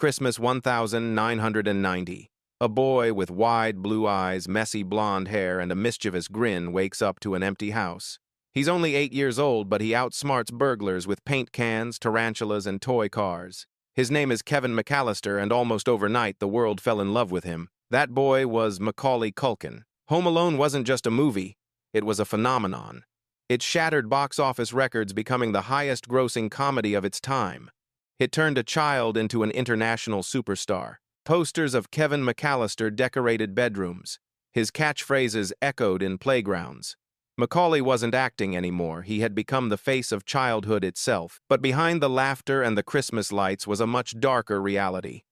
Christmas 1990. A boy with wide blue eyes, messy blonde hair, and a mischievous grin wakes up to an empty house. He's only 8 years old, but he outsmarts burglars with paint cans, tarantulas, and toy cars. His name is Kevin McAllister, and almost overnight the world fell in love with him. That boy was Macaulay Culkin. Home Alone wasn't just a movie, it was a phenomenon. It shattered box office records, becoming the highest-grossing comedy of its time. It turned a child into an international superstar. Posters of Kevin McAllister decorated bedrooms. His catchphrases echoed in playgrounds. Macaulay wasn't acting anymore. He had become the face of childhood itself. But behind the laughter and the Christmas lights was a much darker reality.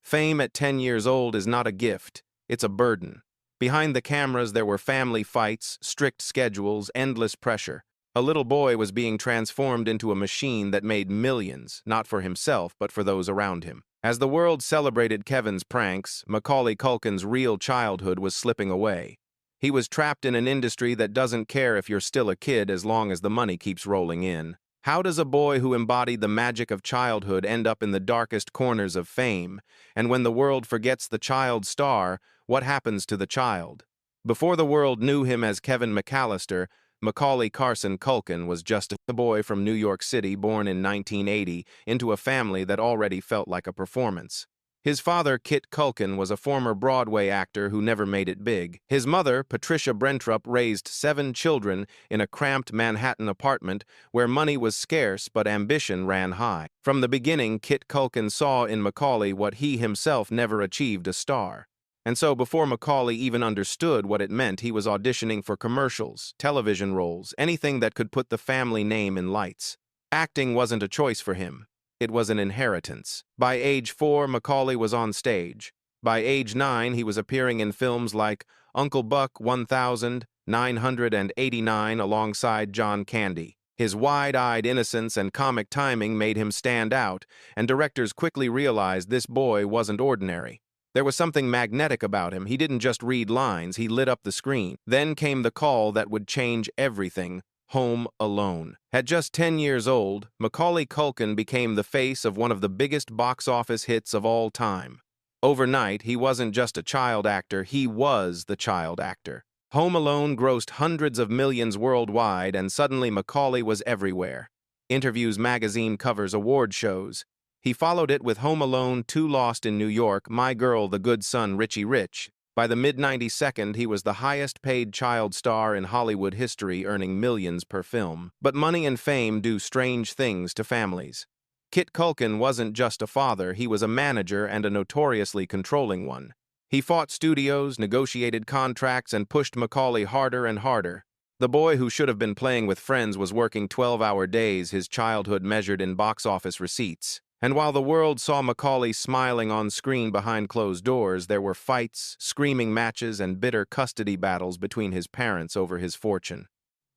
Fame at 10 years old is not a gift, it's a burden. Behind the cameras there were family fights, strict schedules, endless pressure. A little boy was being transformed into a machine that made millions, not for himself, but for those around him. As the world celebrated Kevin's pranks, Macaulay Culkin's real childhood was slipping away. He was trapped in an industry that doesn't care if you're still a kid as long as the money keeps rolling in. How does a boy who embodied the magic of childhood end up in the darkest corners of fame? And when the world forgets the child star, what happens to the child? Before the world knew him as Kevin McAllister, Macaulay Carson Culkin was just a boy from New York City born in 1980 into a family that already felt like a performance. His father, Kit Culkin, was a former Broadway actor who never made it big. His mother, Patricia Brentrup, raised 7 children in a cramped Manhattan apartment where money was scarce but ambition ran high. From the beginning, Kit Culkin saw in Macaulay what he himself never achieved: a star. And so before Macaulay even understood what it meant, he was auditioning for commercials, television roles, anything that could put the family name in lights. Acting wasn't a choice for him. It was an inheritance. By age 4, Macaulay was on stage. By age 9, he was appearing in films like Uncle Buck 1989 alongside John Candy. His wide-eyed innocence and comic timing made him stand out, and directors quickly realized this boy wasn't ordinary. There was something magnetic about him. He didn't just read lines, he lit up the screen. Then came the call that would change everything: Home Alone. At just 10 years old, Macaulay Culkin became the face of one of the biggest box office hits of all time. Overnight, he wasn't just a child actor, he was the child actor. Home Alone grossed hundreds of millions worldwide, and suddenly Macaulay was everywhere. Interviews, magazine covers, award shows. He followed it with Home Alone, 2 Lost in New York, My Girl, The Good Son, Richie Rich. By the mid-92nd, he was the highest-paid child star in Hollywood history, earning millions per film. But money and fame do strange things to families. Kit Culkin wasn't just a father, he was a manager, and a notoriously controlling one. He fought studios, negotiated contracts, and pushed Macaulay harder and harder. The boy who should have been playing with friends was working 12-hour days, his childhood measured in box office receipts. And while the world saw Macaulay smiling on screen behind closed doors, there were fights, screaming matches, and bitter custody battles between his parents over his fortune.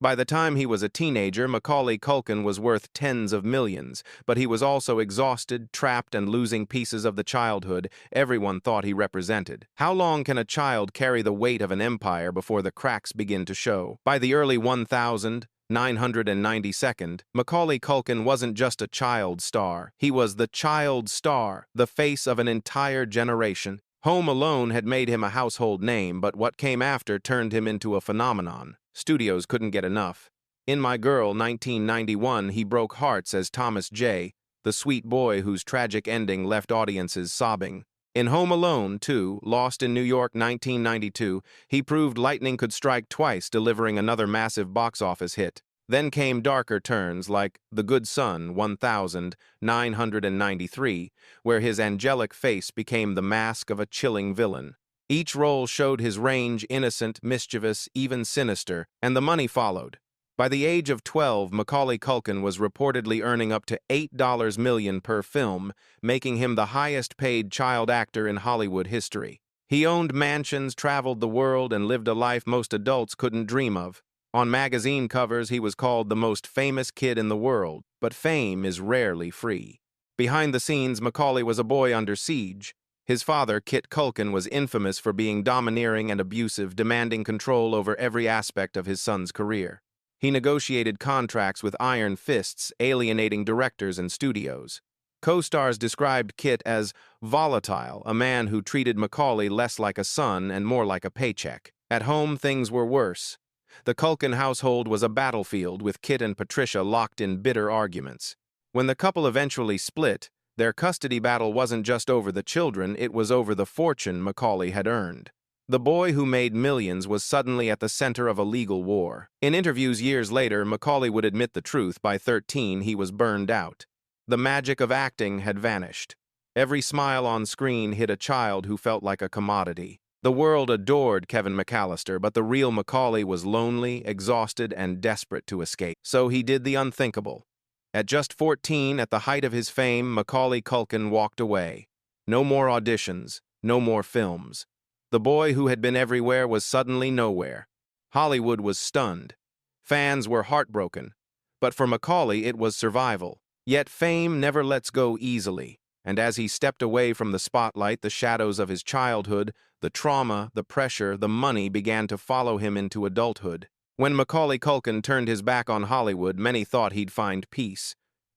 By the time he was a teenager, Macaulay Culkin was worth tens of millions, but he was also exhausted, trapped, and losing pieces of the childhood everyone thought he represented. How long can a child carry the weight of an empire before the cracks begin to show? By the early 1992nd, Macaulay Culkin wasn't just a child star. He was the child star, the face of an entire generation. Home Alone had made him a household name, but what came after turned him into a phenomenon. Studios couldn't get enough. In My Girl, 1991, he broke hearts as Thomas J., the sweet boy whose tragic ending left audiences sobbing. In Home Alone 2, Lost in New York, 1992, he proved lightning could strike twice, delivering another massive box office hit. Then came darker turns like The Good Son 1993, where his angelic face became the mask of a chilling villain. Each role showed his range: innocent, mischievous, even sinister, and the money followed. By the age of 12, Macaulay Culkin was reportedly earning up to $8 million per film, making him the highest-paid child actor in Hollywood history. He owned mansions, traveled the world, and lived a life most adults couldn't dream of. On magazine covers, he was called the most famous kid in the world, but fame is rarely free. Behind the scenes, Macaulay was a boy under siege. His father, Kit Culkin, was infamous for being domineering and abusive, demanding control over every aspect of his son's career. He negotiated contracts with iron fists, alienating directors and studios. Co-stars described Kit as volatile, a man who treated Macaulay less like a son and more like a paycheck. At home, things were worse. The Culkin household was a battlefield, with Kit and Patricia locked in bitter arguments. When the couple eventually split, their custody battle wasn't just over the children, it was over the fortune Macaulay had earned. The boy who made millions was suddenly at the center of a legal war. In interviews years later, Macaulay would admit the truth: by 13, he was burned out. The magic of acting had vanished. Every smile on screen hid a child who felt like a commodity. The world adored Kevin McAllister, but the real Macaulay was lonely, exhausted, and desperate to escape. So he did the unthinkable. At just 14, at the height of his fame, Macaulay Culkin walked away. No more auditions, no more films. The boy who had been everywhere was suddenly nowhere. Hollywood was stunned. Fans were heartbroken. But for Macaulay, it was survival. Yet fame never lets go easily, and as he stepped away from the spotlight, the shadows of his childhood, the trauma, the pressure, the money began to follow him into adulthood. When Macaulay Culkin turned his back on Hollywood, many thought he'd find peace.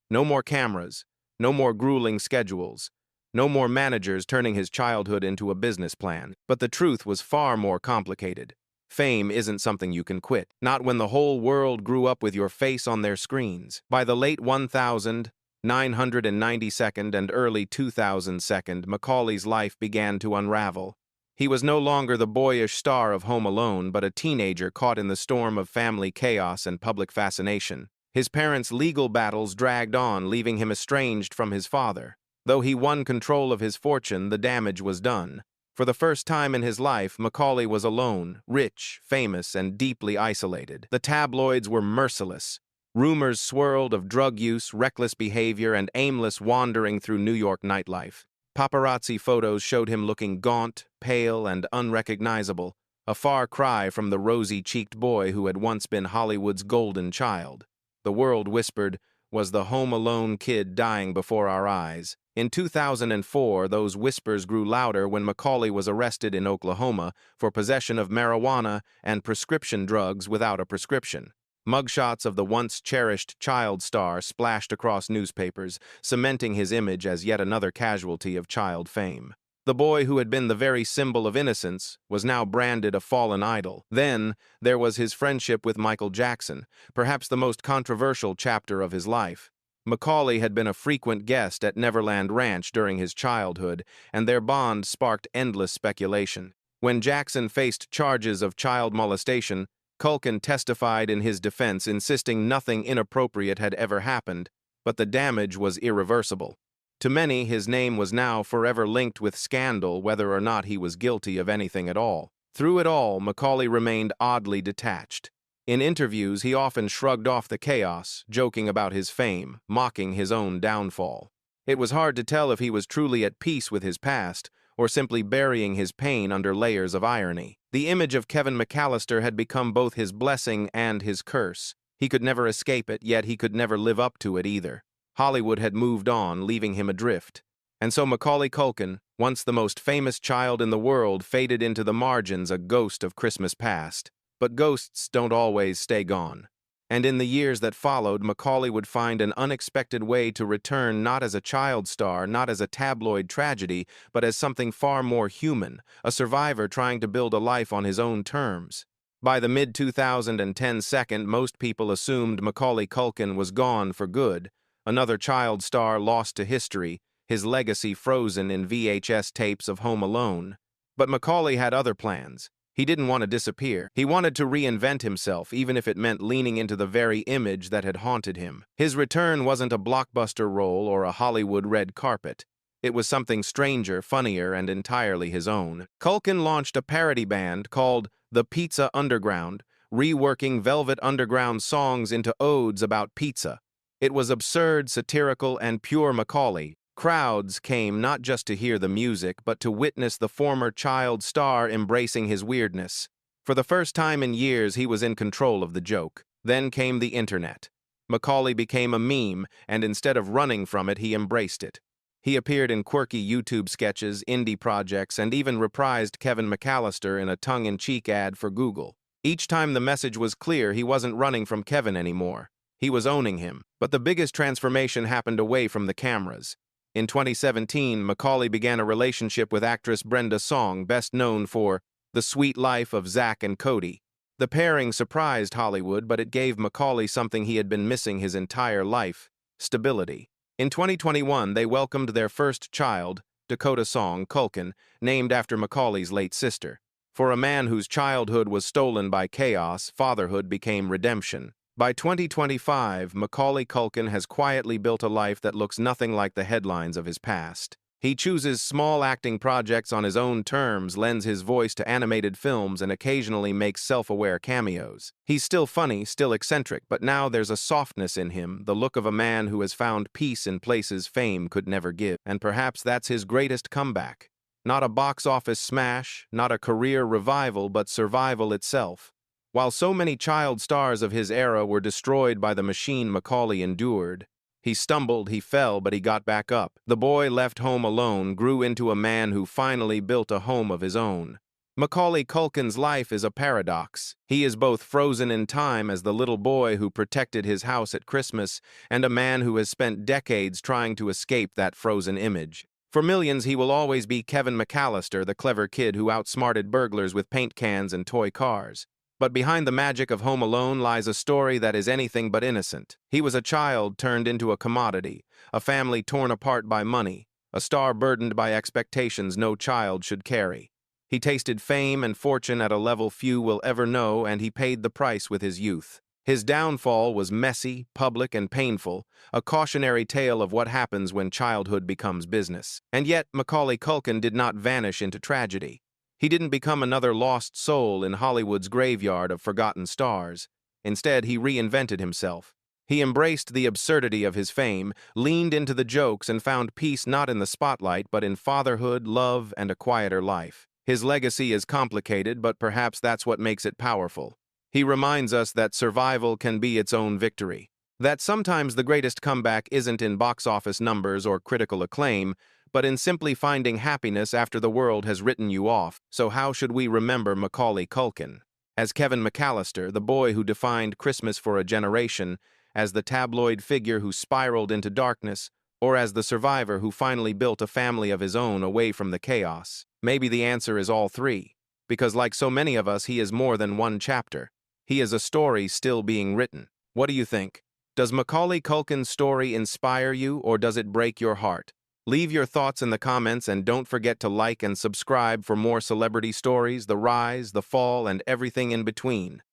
No more cameras, no more grueling schedules, no more managers turning his childhood into a business plan. But the truth was far more complicated. Fame isn't something you can quit, not when the whole world grew up with your face on their screens. By the late 1992nd and early 2002nd, Macaulay's life began to unravel. He was no longer the boyish star of Home Alone, but a teenager caught in the storm of family chaos and public fascination. His parents' legal battles dragged on, leaving him estranged from his father. Though he won control of his fortune, the damage was done. For the first time in his life, Macaulay was alone, rich, famous, and deeply isolated. The tabloids were merciless. Rumors swirled of drug use, reckless behavior, and aimless wandering through New York nightlife. Paparazzi photos showed him looking gaunt, pale, and unrecognizable, a far cry from the rosy-cheeked boy who had once been Hollywood's golden child. The world whispered, "Was the Home Alone kid dying before our eyes?" In 2004, those whispers grew louder when Macaulay was arrested in Oklahoma for possession of marijuana and prescription drugs without a prescription. Mugshots of the once-cherished child star splashed across newspapers, cementing his image as yet another casualty of child fame. The boy who had been the very symbol of innocence was now branded a fallen idol. Then there was his friendship with Michael Jackson, perhaps the most controversial chapter of his life. Macaulay had been a frequent guest at Neverland Ranch during his childhood, and their bond sparked endless speculation. When Jackson faced charges of child molestation, Culkin testified in his defense, insisting nothing inappropriate had ever happened, but the damage was irreversible. To many, his name was now forever linked with scandal, whether or not he was guilty of anything at all. Through it all, Macaulay remained oddly detached. In interviews, he often shrugged off the chaos, joking about his fame, mocking his own downfall. It was hard to tell if he was truly at peace with his past, or simply burying his pain under layers of irony. The image of Kevin McAllister had become both his blessing and his curse. He could never escape it, yet he could never live up to it either. Hollywood had moved on, leaving him adrift. And so Macaulay Culkin, once the most famous child in the world, faded into the margins, a ghost of Christmas past. But ghosts don't always stay gone. And in the years that followed, Macaulay would find an unexpected way to return, not as a child star, not as a tabloid tragedy, but as something far more human, a survivor trying to build a life on his own terms. By the mid-2010s, most people assumed Macaulay Culkin was gone for good, another child star lost to history, his legacy frozen in VHS tapes of Home Alone. But Macaulay had other plans. He didn't want to disappear. He wanted to reinvent himself, even if it meant leaning into the very image that had haunted him. His return wasn't a blockbuster role or a Hollywood red carpet. It was something stranger, funnier, and entirely his own. Culkin launched a parody band called The Pizza Underground, reworking Velvet Underground songs into odes about pizza. It was absurd, satirical, and pure Macaulay. Crowds came not just to hear the music, but to witness the former child star embracing his weirdness. For the first time in years, he was in control of the joke. Then came the internet. Macaulay became a meme, and instead of running from it, he embraced it. He appeared in quirky YouTube sketches, indie projects, and even reprised Kevin McAllister in a tongue-in-cheek ad for Google. Each time the message was clear, he wasn't running from Kevin anymore. He was owning him. But the biggest transformation happened away from the cameras. In 2017, Macaulay began a relationship with actress Brenda Song, best known for The Sweet Life of Zack and Cody. The pairing surprised Hollywood, but it gave Macaulay something he had been missing his entire life: stability. In 2021, they welcomed their first child, Dakota Song Culkin, named after Macaulay's late sister. For a man whose childhood was stolen by chaos, fatherhood became redemption. By 2025, Macaulay Culkin has quietly built a life that looks nothing like the headlines of his past. He chooses small acting projects on his own terms, lends his voice to animated films, and occasionally makes self-aware cameos. He's still funny, still eccentric, but now there's a softness in him, the look of a man who has found peace in places fame could never give. And perhaps that's his greatest comeback. Not a box office smash, not a career revival, but survival itself. While so many child stars of his era were destroyed by the machine Macaulay endured, he stumbled, he fell, but he got back up. The boy left home alone grew into a man who finally built a home of his own. Macaulay Culkin's life is a paradox. He is both frozen in time as the little boy who protected his house at Christmas and a man who has spent decades trying to escape that frozen image. For millions, he will always be Kevin McAllister, the clever kid who outsmarted burglars with paint cans and toy cars. But behind the magic of Home Alone lies a story that is anything but innocent. He was a child turned into a commodity, a family torn apart by money, a star burdened by expectations no child should carry. He tasted fame and fortune at a level few will ever know, and he paid the price with his youth. His downfall was messy, public, and painful, a cautionary tale of what happens when childhood becomes business. And yet, Macaulay Culkin did not vanish into tragedy. He didn't become another lost soul in Hollywood's graveyard of forgotten stars. Instead, he reinvented himself. He embraced the absurdity of his fame, leaned into the jokes, and found peace not in the spotlight, but in fatherhood, love, and a quieter life. His legacy is complicated, but perhaps that's what makes it powerful. He reminds us that survival can be its own victory. That sometimes the greatest comeback isn't in box office numbers or critical acclaim, but in simply finding happiness after the world has written you off. So how should we remember Macaulay Culkin? As Kevin McAllister, the boy who defined Christmas for a generation, as the tabloid figure who spiraled into darkness, or as the survivor who finally built a family of his own away from the chaos? Maybe the answer is all three, because like so many of us, he is more than one chapter. He is a story still being written. What do you think? Does Macaulay Culkin's story inspire you, or does it break your heart? Leave your thoughts in the comments, and don't forget to like and subscribe for more celebrity stories, the rise, the fall, and everything in between.